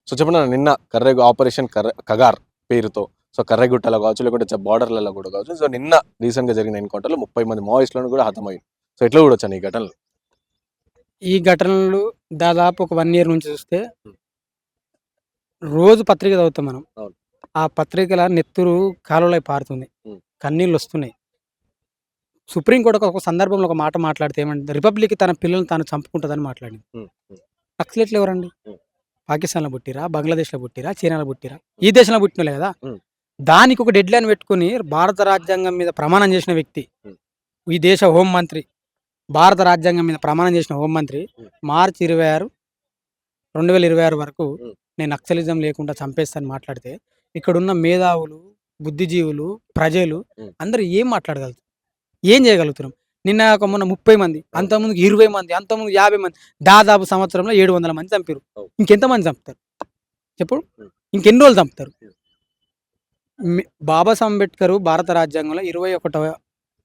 So చెప్పండి నిన్న operation Kagar పేరుతో సో కర్రెగుట్టలో కావచ్చు లేకుంటే బార్డర్లలో కూడా కావచ్చు. సో నిన్న రీసెంట్ గా జరిగిన ఎన్కౌంటర్లో 30 మంది మావోయిస్టులను కూడా హతమయ్యారు. సో ఎట్లా కూడా వచ్చాను ఈ ఘటనలు? ఈ ఘటనలు దాదాపు ఒక 1 ఇయర్ నుంచి చూస్తే రోజు పత్రిక చదువుతాం మనం. అవును. ఆ పత్రికల నెత్తురు కాలువలై పారుతుంది. హ్మ్. కన్నీళ్లొస్తున్నాయి. సుప్రీం కోర్ట్ ఒక సందర్భంలో ఒక మాట మాట్లాడితే ఏమంటే రిపబ్లిక్ తన పిల్లల్ని తాను చంపుకుంటదని మాట్లాడింది. హ్మ్. హ్మ్. నక్సలైట్లు ఎవరండి? హ్మ్. పాకిస్తాన్‌లో పుట్టిర్రా? బంగ్లాదేశ్‌లో పుట్టిర్రా? చైనాలో పుట్టిర్రా? ఈ దేశంలో పుట్టినోళ్ళే గదా! హ్మ్. దానికి ఒక డెడ్‌లైన్ పెట్టుకొని భారత రాజ్యాంగం మీద ప్రమాణం చేసిన వ్యక్తి. హ్మ్. ఈ దేశ హోం మంత్రి. భారత రాజ్యాంగం మీద ప్రమాణం చేసిన హోం మంత్రి హ్మ్. మార్చి 26, 2026 వరకు హ్మ్. నేను నక్సలిజం లేకుండా చంపేస్తాను మాట్లాడితే, ఇక్కడున్న మేధావులు, బుద్ధిజీవులు, ప్రజలు హ్మ్. అందరూ ఏం మాట్లాడగలుగుతారు? ఏం చేయగలుగుతున్నాం? నిన్న ఒక మొన్న 30 మంది, అవును. అంతకుముందుకు 20 మంది, అంతకుముందు 50 మంది, దాదాపు సంవత్సరంలో 700 మంది చంపిర్రు. అవును. ఇంకెంతమంది చంపుతారు చెప్పు? హ్మ్. ఇంకెన్ని రోజులు చంపుతారు? హ్మ్. బాబాసాహెబ్ అంబేద్కర్ భారత రాజ్యాంగంలో 21వ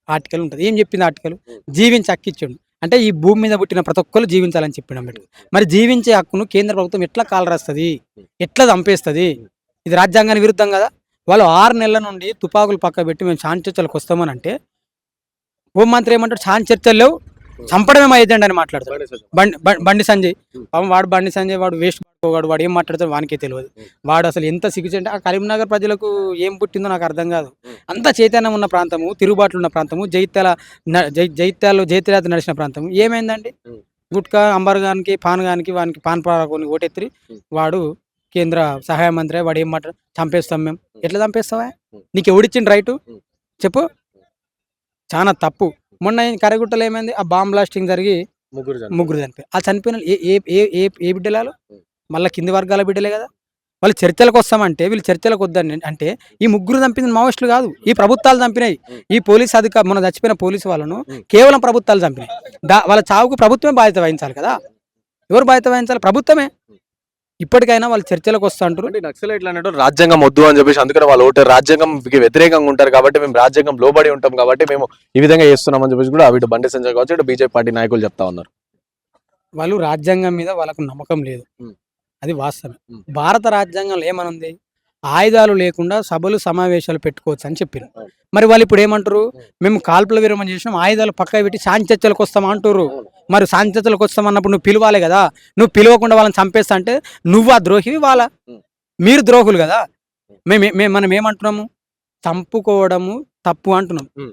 ఆర్టికల్ ఉంటది. ఏం చెప్పింది ఆర్టికల్? హ్మ్. జీవించే హక్కిచ్చిండు. అంటే ఈ భూమి మీద పుట్టిన ప్రతి ఒక్కళ్ళు జీవించాలని చెప్పిండు హ్మ్. అంబేద్కర్. మరి జీవించే హక్కును కేంద్ర ప్రభుత్వం ఎట్లా కాలరాస్తది? హ్మ్. ఎట్లా చంపేస్తది? హ్మ్. ఇది రాజ్యాంగానికి విరుద్ధం కదా! వాళ్ళు 6 నెలల నుండి తుపాకులు పక్కబెట్టి మేము శాంతి చర్చలకొస్తామనంటే, హోంమంత్రి ఏమంటాడు? శాంతి చర్చలు లేవు. హ్మ్. చంపడమే మా ఎజెండా అని మాట్లాడతాడు. బండి సంజయ్. బండి సంజయ్. హ్మ్. పాపం వాడు బండి సంజయ్ వాడు వేస్ట్ వాడు. వాడు ఏం మాట్లాడతాడో వానికే తెలవదు. హ్మ్. వాడు అసలు ఎంత సిగ్గుచేటు ఆ కరీంనగర్ ప్రజలకు ఏం పుట్టిందో నాకు అర్థం కాదు. హ్మ్. అంతా చైతన్యం ఉన్న ప్రాంతము, తిరుగుబాట్లు ఉన్న ప్రాంతము, జైత్యాల్లో జైత్రయాత్ర నడిచిన ప్రాంతం. ఏమైందండి? హ్మ్. గుట్కా, అంబర్‌గానికి, పాన్‌గానికి వానికి పాన్ పరాగుని ఓటెత్తిరి హ్మ్. వాడు కేంద్ర సహాయ మంత్రి వాడు ఏం మాట్లాడు చంపేస్తాం మేము. హ్మ్. ఎట్లా చంపేస్తావా? హ్మ్. నీకెవడిచ్చిండు రైటు? హ్మ్. చెప్పు. చానా తప్పు. మొన్న కర్రగుట్టలో ఏమైంది? ఆ బాంబ్ బ్లాస్టింగ్ జరిగి ముగ్గురు చనిపోయారు. ముగ్గురు చనిపోయారు. ఆ చనిపోయినోళ్ళు ఏ ఏ ఏ ఏ ఏ బిడ్డలాలు? హ్మ్. మళ్ళా కింది వర్గాల బిడ్డలే గదా! వాళ్ళు చర్చలకొస్తామంటే వీళ్ళు చర్చలకొద్దని అంటే ఈ ముగ్గురు చంపింది మావోయిస్టులు గాదు. ఈ ప్రభుత్వాలు చంపినయి. హ్మ్. ఈ పోలీస్ మొన్న చచ్చిపోయిన పోలీసు వాళ్ళను హ్మ్. కేవలం ప్రభుత్వాలు చంపినయి. వాళ్ళ చావుకు ప్రభుత్వమే బాధ్యత వహించాలి కదా! ఎవరు బాధ్యత వహించాలి? ప్రభుత్వమే. హ్మ్. ఇప్పటికైనా వాళ్ళు చర్చలకొస్తా అంటుర్రు. అంటే నక్సలైట్లు అనేటోళ్ళు రాజ్యాంగం వద్దు అని చెప్పేసి అందుకనే వాళ్ళు ఓటు రాజ్యాంగంకి వ్యతిరేకంగా ఉంటారు కాబట్టి మేము రాజ్యాంగం లోబడి ఉంటాం కాబట్టి మేము ఈ విధంగా చేస్తున్నాం అని చెప్పేసి కూడా ఇటు బండి సంజయ్ కావచ్చు ఇటు బీజేపీ పార్టీ నాయకులు చెప్తా ఉన్నారు. వాళ్ళు రాజ్యాంగం మీద వాళ్ళకు నమ్మకం లేదు. హ్మ్. అది వాస్తవం. హ్మ్. భారత రాజ్యాంగంలో ఏమనుంది? ఆయుధాలు లేకుండా సభలు, సమావేశాలు పెట్టుకోవచ్చని చెప్పిండ్రు. అవును. మరి వాళ్ళిప్పుడు ఏమంటుర్రు? హ్మ్. మేము కాల్పుల విరమణ చేసినాం. ఆయుధాలు పక్కకు పెట్టి శాంతి చర్చలకొస్తాం అంటుర్రు. అవును. మరి శాంతి చర్చలకొస్తాం అన్నప్పుడు నువ్వు పిలవాలి గదా! నువ్వు పిలవకుండా వాళ్ళని చంపేస్తా అంటే నువ్వా ద్రోహివి వాళ్ళా? హ్మ్. మీరు ద్రోహులు గదా! హ్మ్. మనం ఏమంటున్నాము? చంపుకోవడము తప్పు అంటున్నాం. హ్మ్.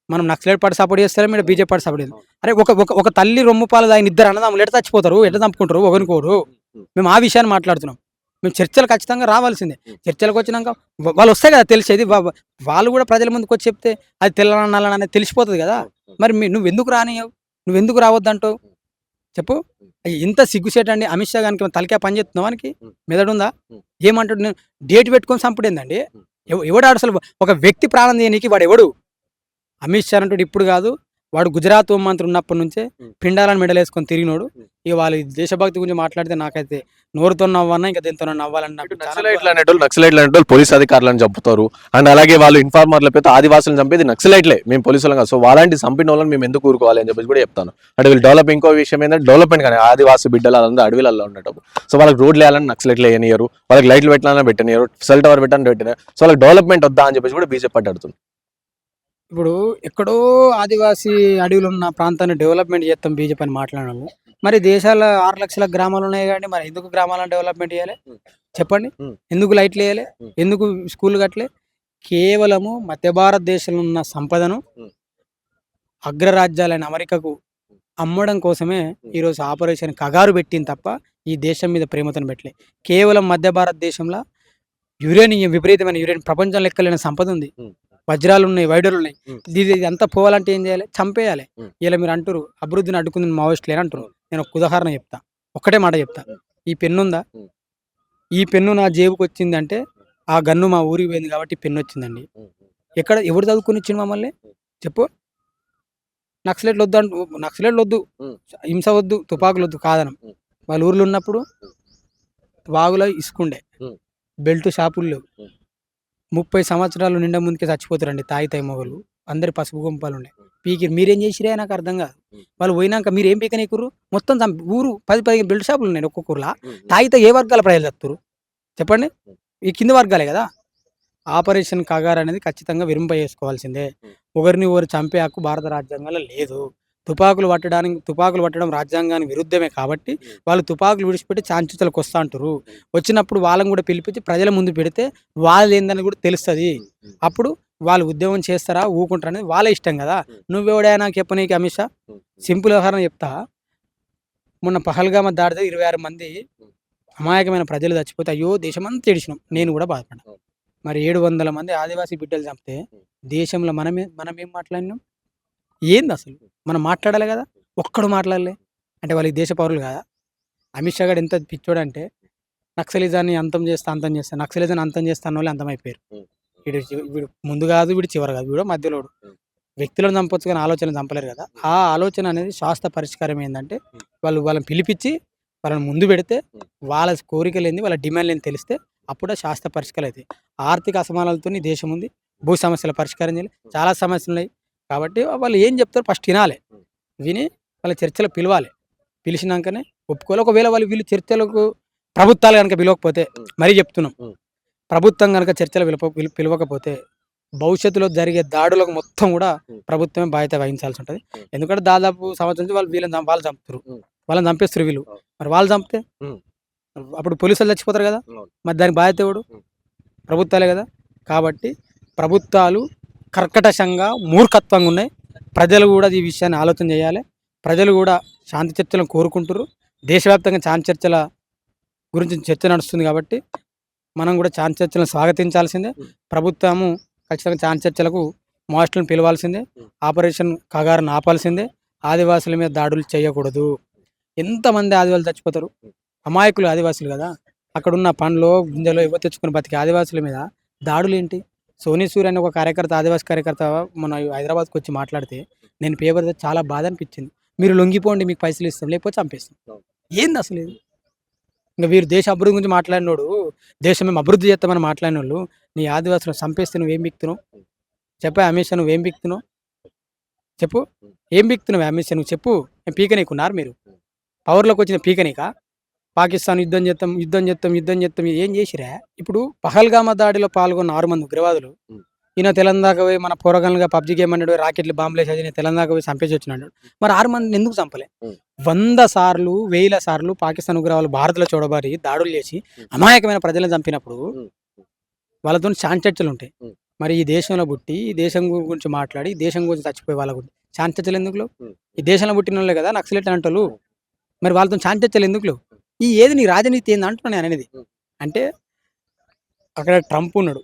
మనం నక్సలైట్ పార్టీ సపోర్ట్ చేస్తలేం. ఈడ అవును. బీజేపీ పార్టీ సపోర్ట్ చేస్తాం. అవును. అరే ఒక ఒక ఒక తల్లి రొమ్ము పాలు తాగిన ఇద్దరు అన్నదమ్ములు ఎట్ట చచ్చిపోతారు? ఎట్ట చంపుకుంటారు ఒకరినొకరు? హ్మ్. హ్మ్. మేము ఆ విషయాన్ని మాట్లాడుతున్నాం. మేము చర్చలు ఖచ్చితంగా రావాల్సిందే. హ్మ్. చర్చలకొచ్చినంక వాళ్ళొస్తే కదా తెలిసేది. వాళ్ళు కూడా ప్రజల ముందుకొచ్చి చెప్తే అది తెల్లనా, నల్లనా అనేది తెలిసిపోతది గదా! అవును. అవును. మరి నువ్వెందుకు రానియ్యవు? నువ్వెందుకు రావద్దంటావు? హ్మ్. చెప్పు. హ్మ్. ఇంత సిగ్గుచేటండి అమిత్ షా గానికి తలకాయ పని చేస్తుందా వానికి? హ్మ్. మెదడుందా? హ్మ్. ఏమంటాడు నేను డేట్ పెట్టుకొని చంపుడేందండి? హ్మ్. ఎవడాడు అసలు ఒక వ్యక్తి ప్రాణం తీయనీకి వాడెవడు? అమిత్ షా అంటాడు ఇప్పుడు కాదు. వాడు గుజరాత్ హోంమంత్రి ఉన్నప్పటి నుంచే హ్మ్. పిండాలని మెడలేసుకొని తిరిగినోడు. హ్మ్. ఇక వాళ్ళు ఈ దేశభక్తి గురించి మాట్లాడితే నాకైతే నోరుతో నవ్వన్నా, ఇంకా దేనితోనో నవ్వాలని ఇటు నాకు చాలా నక్సలైట్లు అనేటోళ్ళు పోలీస్ అధికారులను చంపుతారు. అండ్ అలాగే వాళ్ళు ఇన్ఫార్మర్ల పేరుతో ఆదివాసులను చంపేది నక్సలైట్లే. మేము పోలీసులం కాదు. సో అలాంటి చంపిన వాళ్ళని మేము ఎందుకు ఊరుకోవాలి అని చెప్పేసి కూడా చెప్తాను. అంటే వీళ్ళు ఇంకో విషయం ఏంటంటే డెవలప్మెంట్ కానీ ఆదివాసి బిడ్డలు వాళ్ళందరూ అడవిలలో ఉండేటప్పుడు సో వాళ్ళకి రోడ్లు వేయాలని నక్సలైట్లు వేయనియరు. వాళ్ళకి లైట్లు పెట్టాలని పెట్టనియరు. సెల్ టవర్ పెట్టాలని పెట్టినారు. సో వాళ్ళకి డెవలప్మెంట్ వద్దా అని చెప్పేసి కూడా బీజేపీ పార్టీ అడుగుతుంది. ఇప్పుడు ఎక్కడో ఆదివాసీ అడవులున్న ప్రాంతాన్ని డెవలప్‌మెంట్ చేత్తాం బీజేపీ అని మాట్లాడినాము. మరి దేశాల 6,00,000 గ్రామాలు ఉన్నాయి గాండి. మరి ఎందుకు గ్రామాలను డెవలప్‌మెంట్ చేయాలే? హ్మ్. చెప్పండి. హ్మ్. ఎందుకు లైట్‌లేయలే? హ్మ్. ఎందుకు స్కూల్‌లు కట్టలే? కేవలము మధ్య భారతదేశంలో ఉన్న సంపదను హ్మ్. అగ్రరాజ్యాలైన అమెరికాకు అమ్మడం కోసమే హ్మ్. ఈరోజు ఆపరేషన్ కగారు పెట్టింది తప్ప, ఈ దేశం మీద ప్రేమతోని పెట్టలే. కేవలం మధ్య భారతదేశంలో విపరీతమైన యురేనియం ప్రపంచం లెక్కలేని సంపదుంది. హ్మ్. వజ్రాలున్నాయి, వైడూర్లున్నాయి. హ్మ్. ఇదంతా పోవాలంటే ఏం జేయాలి? చంపేయాలి. హ్మ్. ఇలా మీరు అంటుర్రు, అభివృద్ధిని అడ్డుకుంది మావోయిస్టులే అని అంటుర్రు. అవును. నేను ఒక ఉదాహరణ చెప్తా. ఒక్కటే మాట చెప్తా. హ్మ్. ఈ పెన్నుందా? హ్మ్. ఈ పెన్ను నా జేబుకొచ్చిందంటే, ఆ గన్ను మా ఊరికి పోయింది కాబట్టి ఈ పెన్నొచ్చిందండి. హ్మ్. హ్మ్. ఎవడు చదువుకొనిచ్చిండు మమ్మల్ని? హ్మ్. చెప్పు. నక్సలైట్‌లొద్దు. హ్మ్. హింస వద్దు, హ్మ్. తుపాకులొద్దు కాదనం. హ్మ్. వాళ్ళ ఊర్లో ఉన్నప్పుడు హ్మ్. వాగులో ఇసుకుండే. హ్మ్. బెల్ట్ షాపులు లేవు. హ్మ్. 30 సంవత్సరాలు నిండా ముందుకే చచ్చిపోతారండి తాయి హ్మ్. మొగోళ్ళు. అందరి పసుపు గుంపాలున్నాయి. హ్మ్. మీరేం జేసిర్రయ్య నాకర్థం గాదు. హ్మ్. వాళ్ళు పోయినాక మీరేం పీకనీకుర్రు? మొత్తం ఊరు 10, 15 బెల్ట్ షాపులున్నాయి ఒక్కొక్క ఊర్ల. హ్మ్. తాగితే ఏ వర్గాల ప్రజలు చత్తుర్రు? చెప్పండి. ఈ కింది వర్గాలే కదా. ఆపరేషన్ కగార్ అనేది ఖచ్చితంగా విరింపజేసుకోవాల్సిందే. ఒకరిని ఒకరు చంపే హక్కు భారత రాజ్యాంగంలో లేదు. తుపాకులు పట్టడం రాజ్యాంగానికి విరుద్ధమే కాబట్టి వాళ్ళు తుపాకులు విడిచిపెట్టి చాంచుతలకు వస్తా అంటారు. వచ్చినప్పుడు వాళ్ళని కూడా పిలిపించి ప్రజల ముందు పెడితే వాళ్ళేందని కూడా తెలుస్తది. అప్పుడు వాళ్ళు ఉద్యమం చేస్తారా, ఊకుంటారా అనేది వాళ్ళ ఇష్టం కదా. నువ్వెవడా నాకు చెప్పనీకి అమిత్ షా? సింపుల్ ఉదాహరణ చెప్తా. మొన్న పహల్గామ దాడితే 26 మంది అమాయకమైన ప్రజలు చచ్చిపోతే అయ్యో దేశమంతా ఏడిచినాం. నేను కూడా బాధపడ్డా. మరి 700 మంది ఆదివాసీ బిడ్డలు చంపితే దేశంలో మనమేం మాట్లాడినాం? ఏందసలు? మనం మాట్లాడాలి గదా. ఒక్కడు మాట్లాడలే. అంటే వాళ్ళకి దేశ పౌరులు కాదా? అమిత్ షా గాడు ఎంత పిచ్చోడంటే నక్సలిజాన్ని అంతం చేస్తా. నక్సలిజాన్ని అంతం చేస్తా అన్నోళ్ళే అంతమైపోయారు. వీడు ముందు కాదు, వీడు చివరి కాదు. వీడు మధ్యలోడు. వ్యక్తులను చంపొచ్చు కానీ ఆలోచనలు చంపలేరు కదా. ఆ ఆలోచన అనేది శాశ్వత పరిష్కారం ఏందంటే వాళ్ళని పిలిపిచ్చి వాళ్ళని ముందు పెడితే వాళ్ళ కోరికలేంది, వాళ్ళ డిమాండ్లేంది తెలిస్తే అప్పుడే శాశ్వత పరిష్కారాలు అవుతాయి. ఆర్థిక అసమానతలతోని దేశం ఉంది. భూ సమస్యల పరిష్కారం చేయాలి. చాలా సమస్యలున్నాయి. కాబట్టి వాళ్ళు ఏం చెప్తారో ఫస్ట్ వినాలి. విని వాళ్ళ చర్చలకు పిలవాలి. పిలిచినాకనే ఒప్పుకోవాలి. ఒకవేళ వీళ్ళు చర్చలకు ప్రభుత్వాలు గనుక పిలవకపోతే మరీ చెప్తున్నాం. ప్రభుత్వం గనుక చర్చలు పిలవకపోతే భవిష్యత్తులో జరిగే దాడులకు మొత్తం కూడా ప్రభుత్వమే బాధ్యత వహించాల్సి ఉంటది. ఎందుకంటే దాదాపు సంవత్సరం నుంచి వాళ్ళు చంపుతారు. వాళ్ళని చంపేస్తారు వీళ్ళు. మరి వాళ్ళు చంపితే అప్పుడు పోలీసులు చచ్చిపోతారు కదా. మరి దానికి బాధ్యత ఎవడు? ప్రభుత్వాలే కదా. కాబట్టి ప్రభుత్వాలు కర్కటంగా మూర్ఖత్వంగా ఉన్నాయి. ప్రజలు కూడా ఈ విషయాన్ని ఆలోచన చేయాలి. ప్రజలు కూడా శాంతి చర్చలను కోరుకుంటున్నారు. దేశవ్యాప్తంగా శాంతి చర్చల గురించి చర్చ నడుస్తుంది కాబట్టి మనం కూడా శాంతి చర్చలను స్వాగతించాల్సిందే. ప్రభుత్వము ఖచ్చితంగా శాంతి చర్చలకు మోస్టులను పిలవాల్సిందే. ఆపరేషన్ కగారును ఆపాల్సిందే. ఆదివాసుల మీద దాడులు చేయకూడదు. ఎంతమంది ఆదివాసులు చచ్చిపోతారు? అమాయకులు ఆదివాసులు కదా. అక్కడున్న పండ్లో గింజలో ఇవ్వ తెచ్చుకుని బతికే ఆదివాసుల మీద దాడులు ఏంటి? సోనీ సూర్ అనే ఒక కార్యకర్త, ఆదివాసీ కార్యకర్త మన హైదరాబాద్కి వచ్చి మాట్లాడితే నేను పేపర్ చాలా బాధ అనిపించింది. మీరు లొంగిపోండి, మీకు పైసలు ఇస్తాం, లేకపోతే చంపేస్తాం. ఏంది అసలు ఇది? ఇంకా వీరు దేశ అభివృద్ధి గురించి మాట్లాడినోడు, దేశం మేము అభివృద్ధి చేస్తామని మాట్లాడినోళ్ళు నీ ఆదివాసులను చంపేస్తే నువ్వేం బిక్తున్నావు? చెప్పా అమిత్ షా, నువ్వేం బిక్తున్నావు? చెప్పు. ఏం బిక్తున్నావు అమిత్ షా? నువ్వు చెప్పు. పీకనీకున్నారు మీరు? పవర్లోకి వచ్చిన పీకనీకా? పాకిస్తాన్ యుద్ధం చేస్తాం ఏం చేసిరా? ఇప్పుడు పహల్గామా దాడిలో పాల్గొన్న 6 మంది ఉగ్రవాదులు ఈయన తెలంగాణకు పోయి మన పోరగాళ్ళుగా పబ్జి గేమ్ అన్నాడు, రాకెట్లు బాంబులేసి ఈయన తెలంగాణకు పోయి చంపేసి వచ్చినాడు. మరి 6 మందిని ఎందుకు చంపలే? 100 సార్లు 1000 సార్లు పాకిస్తాన్ ఉగ్రవాదులు భారత్లో చూడబారి దాడులు చేసి అమాయకమైన ప్రజలను చంపినప్పుడు వాళ్ళతో శాంతి చర్చలు ఉంటాయి. మరి ఈ దేశంలో పుట్టి ఈ దేశం గురించి మాట్లాడి ఈ దేశం గురించి చచ్చిపోయే వాళ్ళ గురించి శాంతి చర్చలు ఎందుకు? ఈ దేశంలో పుట్టిన వాళ్ళే కదా నక్సలెట్ అంటోళ్ళు. మరి వాళ్ళతో శాంతి చర్చలు ఎందుకు? ఈ ఏది నీ రాజనీతి ఏంది అంటున్నాను నేను అనేది. అంటే అక్కడ ట్రంప్ ఉన్నాడు,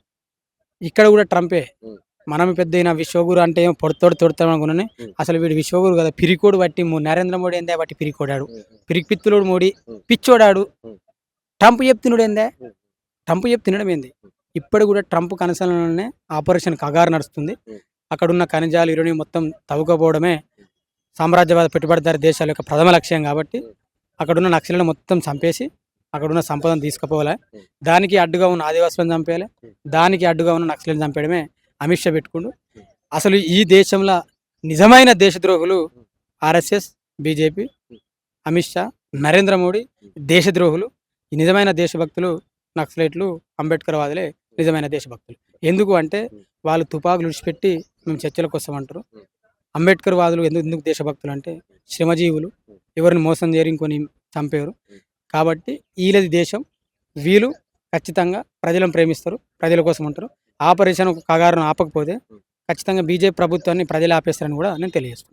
ఇక్కడ కూడా ట్రంపే. మనం పెద్ద ఈయన విశ్వగురు అంటే ఏమో తొడతాం అనుకున్నాను. అసలు వీడు విశ్వగురు కదా. పిరికోడు బట్టి నరేంద్ర మోడీ ఏందే బట్టి పిరికోడాడు, పిచ్చిపిత్తులోడు మోడీ పిచ్చోడాడు. ట్రంప్ చెప్తున్నాడు ఏందే? ట్రంప్ చెప్తున్నాడు ఏంది? ఇప్పుడు కూడా ట్రంప్ కనసలనే ఆపరేషన్ కగారు నడుస్తుంది. అక్కడున్న ఖనిజాలు ఇరుని మొత్తం తవ్వుకపోవడమే సామ్రాజ్యవాద పెట్టుబడిదారు దేశాల యొక్క ప్రథమ లక్ష్యం. కాబట్టి అక్కడున్న నక్సలను మొత్తం చంపేసి అక్కడున్న సంపదను తీసుకుపోవాలి. దానికి అడ్డుగా ఉన్న ఆదివాసులను చంపేయాలి. దానికి అడ్డుగా ఉన్న నక్సలను చంపేయడమే అమిత్ షా పెట్టుకుండు. అసలు ఈ దేశంలో నిజమైన దేశద్రోహులు ఆర్ఎస్ఎస్, బీజేపీ, అమిత్ షా, నరేంద్ర మోడీ దేశద్రోహులు. ఈ నిజమైన దేశభక్తులు నక్సలైట్లు, అంబేద్కర్ వాదులే నిజమైన దేశభక్తులు. ఎందుకు అంటే వాళ్ళు తుపాకులు విడిచిపెట్టి మేము చర్చలకు వస్తామంటారు. అంబేద్కర్ వాదులు ఎందుకు దేశభక్తులు అంటే శ్రమజీవులు, ఎవరిని మోసం చేయరు, ఇంకొని చంపేరు. కాబట్టి వీళ్ళది దేశం. వీళ్ళు ఖచ్చితంగా ప్రజలను ప్రేమిస్తారు, ప్రజల కోసం ఉంటారు. ఆపరేషన్ కగారును ఆపకపోతే ఖచ్చితంగా బీజేపీ ప్రభుత్వాన్ని ప్రజలు ఆపేస్తారని కూడా నేను తెలియజేస్తున్నాను.